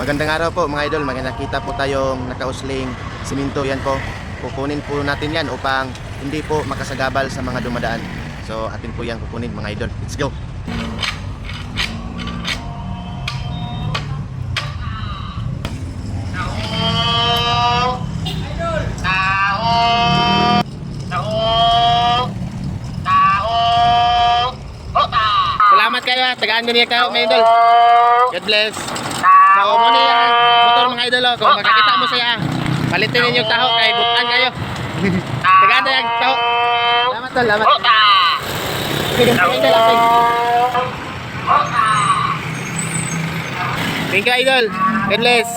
Magandang araw po mga idol. Nakita po tayong nakausling siminto. Yan po. Kukunin po natin yan upang hindi po makasagabal sa mga dumadaan. So atin po yan kukunin mga idol. Let's go. Salamat kayo. Tagaan ko niya kayo mga idol. God bless. So muna yan motor mga idol. Kung makakita mo siya, palitin ninyo yung taho kay butan kayo. Tagaan na yung taho. Salamat tol. Salamat. Thank you idol. God bless.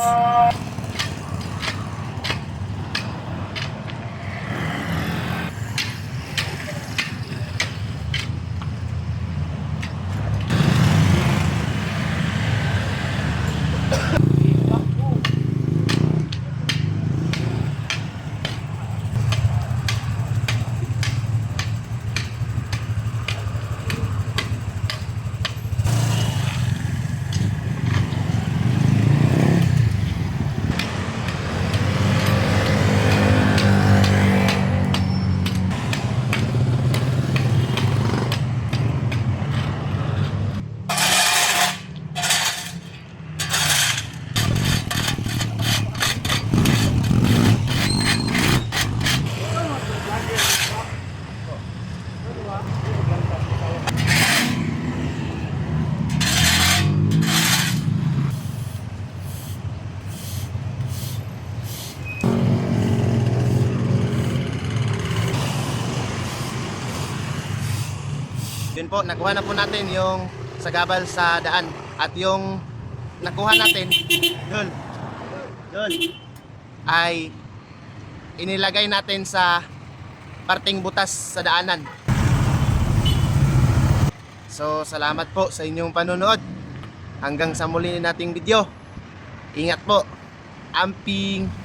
Yun po, nakuha na po natin yung sagabal sa daan. At yung nakuha natin, yun, ay inilagay natin sa parting butas sa daanan. So, salamat po sa inyong panonood. Hanggang sa muli nating video. Ingat po. Amping.